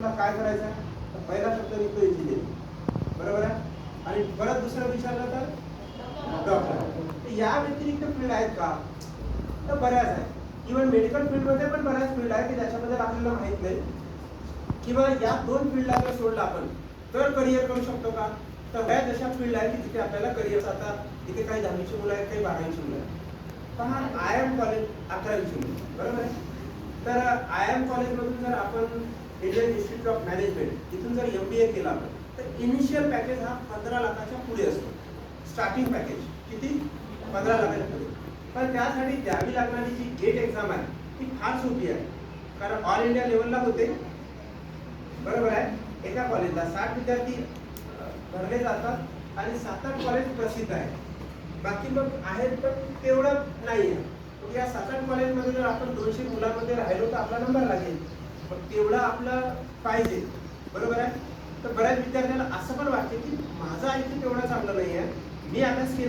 काय करायचं आहे तर पहिला शब्द निघतो इंजिनिअरिंग, बरोबर आहे. आणि परत दुसरं विचारलं तर डॉक्टर. या व्यतिरिक्त फील्ड आहेत का तर बऱ्याच आहेत. इव्हन मेडिकल फील्डमध्ये पण बऱ्याच फील्ड आहे की ज्याच्याबद्दल आपल्याला माहित नाही. किंवा या दोन फील्डला जर सोडलं आपण तर करिअर करू शकतो का, तर बऱ्याच अशा फील्ड आहे की तिथे आपल्याला करिअर जातात. तिथे काही 10वीची मुलं आहेत, काही 12वीची मुलं आहेत. पहा IIM कॉलेज 11वीची मुलं, बरोबर आहे. तर IIM कॉलेजमधून जर आपण इंडियन इन्स्टिट्यूट ऑफ मॅनेजमेंट इथून जर MBA केला तर इनिशियल पॅकेज हा 15 लाखाच्या पुढे असतो. स्टार्टिंग पॅकेज किती 15 लाखाच्या पुढे. पण त्यासाठी द्यावी लागणारी जी गेट एक्झाम आहे ती फार सोपी आहे. कारण ऑल इंडिया लेवलला होते, बरोबर आहे. एका कॉलेजला 60 विद्यार्थी भरले जातात आणि 7-8 कॉलेज प्रसिद्ध आहे. बाकी मग आहेत पण तेवढं नाही आहे. या 7-8 कॉलेजमध्ये जर आपण 200 मुलांमध्ये राहिलो तर आपला नंबर लागेल. पण तेवढं आपलं पाहिजे, बरोबर आहे. तर बऱ्याच विद्यार्थ्यांना असं पण वाटते की माझं IQ तेवढं चांगलं नाही आहे, मी अभ्यास केला